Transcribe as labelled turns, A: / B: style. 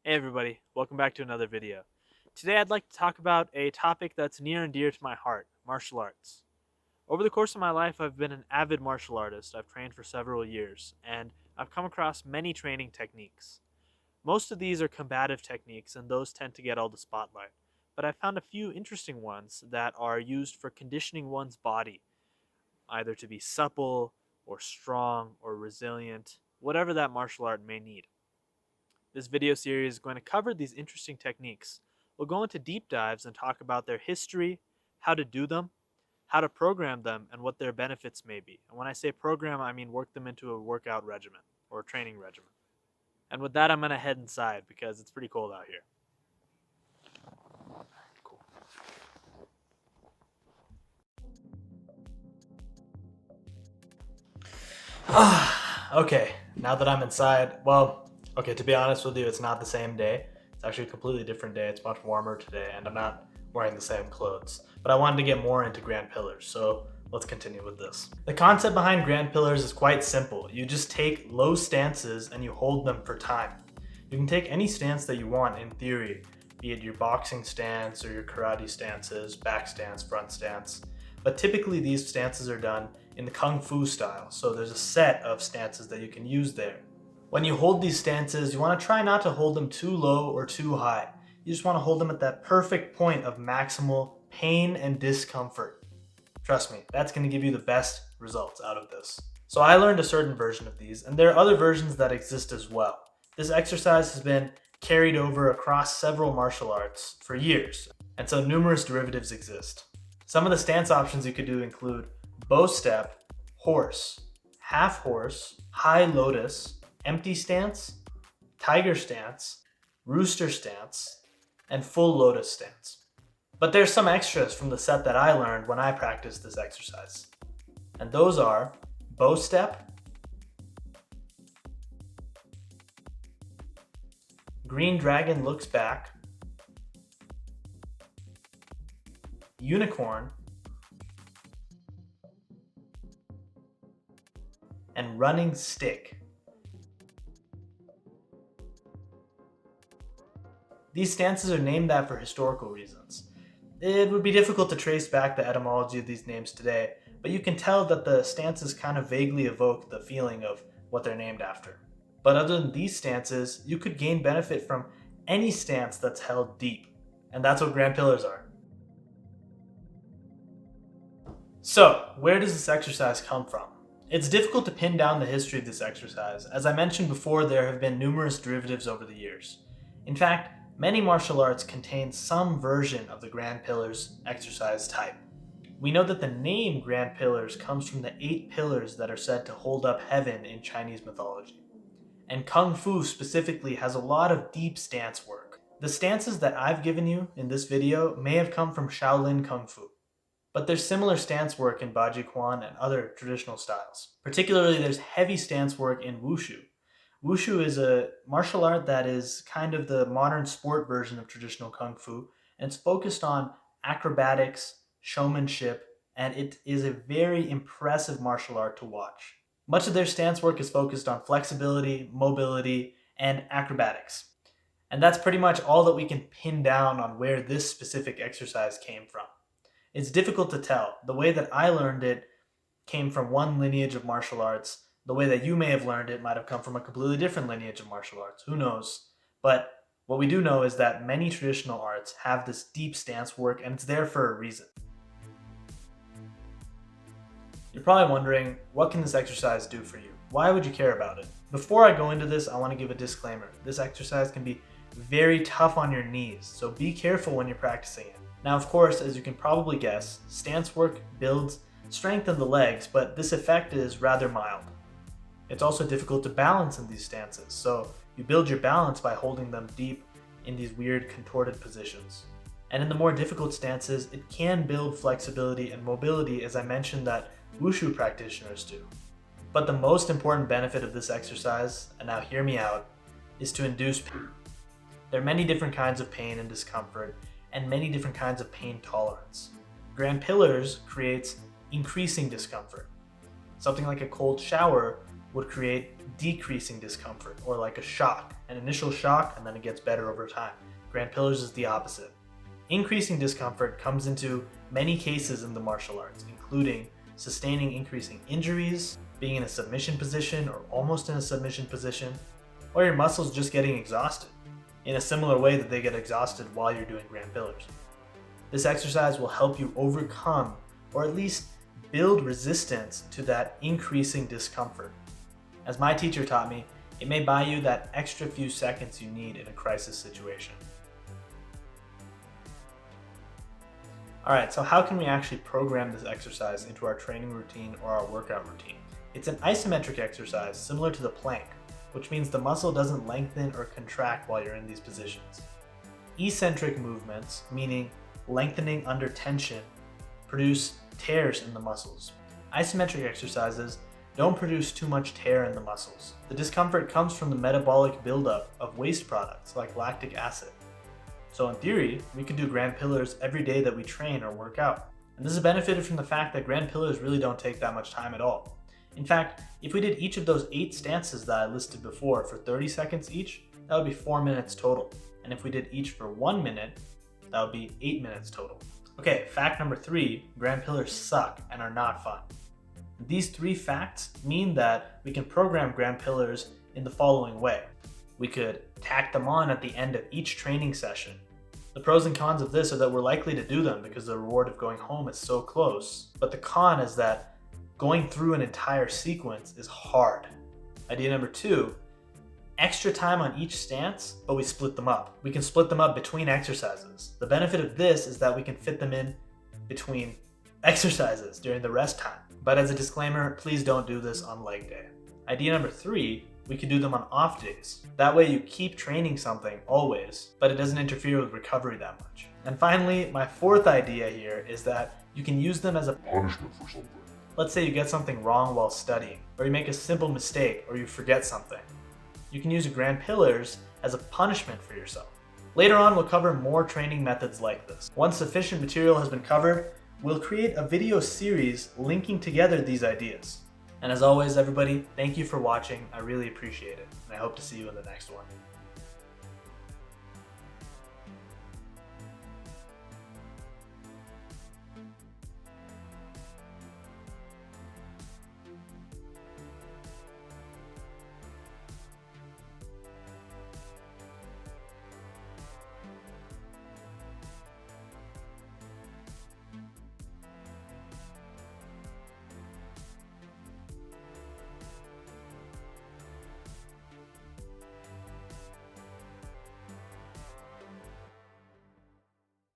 A: Hey everybody, welcome back to another video. Today I'd like to talk about a topic that's near and dear to my heart, martial arts. Over the course of my life, I've been an avid martial artist. I've trained for several years, and I've come across many training techniques. Most of these are combative techniques, and those tend to get all the spotlight. But I found a few interesting ones that are used for conditioning one's body, either to be supple, or strong, or resilient, whatever that martial art may need. This video series is going to cover these interesting techniques. We'll go into deep dives and talk about their history, how to do them, how to program them, and what their benefits may be. And when I say program, I mean work them into a workout regimen or a training regimen. And with that, I'm going to head inside because it's pretty cold out here. Cool. Okay, now that I'm inside, to be honest with you, it's not the same day. It's actually a completely different day. It's much warmer today, and I'm not wearing the same clothes. But I wanted to get more into Grand Pillars, so let's continue with this. The concept behind Grand Pillars is quite simple. You just take low stances and you hold them for time. You can take any stance that you want in theory, be it your boxing stance or your karate stances, back stance, front stance. But typically these stances are done in the Kung Fu style, so there's a set of stances that you can use there. When you hold these stances, you want to try not to hold them too low or too high. You just want to hold them at that perfect point of maximal pain and discomfort. Trust me, that's going to give you the best results out of this. So I learned a certain version of these, and there are other versions that exist as well. This exercise has been carried over across several martial arts for years, and so numerous derivatives exist. Some of the stance options you could do include bow step, horse, half horse, high lotus, empty stance, tiger stance, rooster stance, and full lotus stance. But there's some extras from the set that I learned when I practiced this exercise. And those are bow step, green dragon looks back, unicorn, and running stick. These stances are named that for historical reasons. It would be difficult to trace back the etymology of these names today, but you can tell that the stances kind of vaguely evoke the feeling of what they're named after. But other than these stances, you could gain benefit from any stance that's held deep, and that's what Grand Pillars are. So, where does this exercise come from? It's difficult to pin down the history of this exercise. As I mentioned before, there have been numerous derivatives over the years. In fact, many martial arts contain some version of the Grand Pillars exercise type. We know that the name Grand Pillars comes from the 8 pillars that are said to hold up heaven in Chinese mythology. And Kung Fu specifically has a lot of deep stance work. The stances that I've given you in this video may have come from Shaolin Kung Fu, but there's similar stance work in Baji Quan and other traditional styles. Particularly, there's heavy stance work in Wushu. Wushu is a martial art that is kind of the modern sport version of traditional Kung Fu, and it's focused on acrobatics, showmanship, and it is a very impressive martial art to watch. Much of their stance work is focused on flexibility, mobility, and acrobatics. And that's pretty much all that we can pin down on where this specific exercise came from. It's difficult to tell. The way that I learned it came from one lineage of martial arts. The way that you may have learned it might have come from a completely different lineage of martial arts. Who knows? But what we do know is that many traditional arts have this deep stance work, and it's there for a reason. You're probably wondering, what can this exercise do for you? Why would you care about it? Before I go into this, I want to give a disclaimer. This exercise can be very tough on your knees, so be careful when you're practicing it. Now, of course, as you can probably guess, stance work builds strength in the legs, but this effect is rather mild. It's also difficult to balance in these stances, so you build your balance by holding them deep in these weird contorted positions. And in the more difficult stances, it can build flexibility and mobility, as I mentioned that Wushu practitioners do. But the most important benefit of this exercise, and now hear me out, is to induce pain. There are many different kinds of pain and discomfort, and many different kinds of pain tolerance. Grand Pillars creates increasing discomfort. Something like a cold shower would create decreasing discomfort, or like a shock, an initial shock, and then it gets better over time. Grand Pillars is the opposite. Increasing discomfort comes into many cases in the martial arts, including sustaining increasing injuries, being in a submission position or almost in a submission position, or your muscles just getting exhausted, in a similar way that they get exhausted while you're doing Grand Pillars. This exercise will help you overcome, or at least build resistance to that increasing discomfort. As my teacher taught me, it may buy you that extra few seconds you need in a crisis situation. Alright, so how can we actually program this exercise into our training routine or our workout routine? It's an isometric exercise similar to the plank, which means the muscle doesn't lengthen or contract while you're in these positions. Eccentric movements, meaning lengthening under tension, produce tears in the muscles. Isometric exercises don't produce too much tear in the muscles. The discomfort comes from the metabolic buildup of waste products like lactic acid. So in theory, we could do Grand Pillars every day that we train or work out. And this is benefited from the fact that Grand Pillars really don't take that much time at all. In fact, if we did each of those 8 stances that I listed before for 30 seconds each, that would be 4 minutes total. And if we did each for 1 minute, that would be 8 minutes total. Okay, fact number 3, Grand Pillars suck and are not fun. These 3 facts mean that we can program Grand Pillars in the following way. We could tack them on at the end of each training session. The pros and cons of this are that we're likely to do them because the reward of going home is so close. But the con is that going through an entire sequence is hard. Idea number 2, extra time on each stance, but we split them up. We can split them up between exercises. The benefit of this is that we can fit them in between exercises during the rest time. But as a disclaimer, please don't do this on leg day. Idea number 3, we can do them on off days. That way you keep training something always, but it doesn't interfere with recovery that much. And finally, my 4th idea here is that you can use them as a punishment for something. Let's say you get something wrong while studying, or you make a simple mistake, or you forget something. You can use Grand Pillars as a punishment for yourself. Later on, we'll cover more training methods like this. Once sufficient material has been covered, we'll create a video series linking together these ideas. And as always, everybody, thank you for watching. I really appreciate it, and I hope to see you in the next one.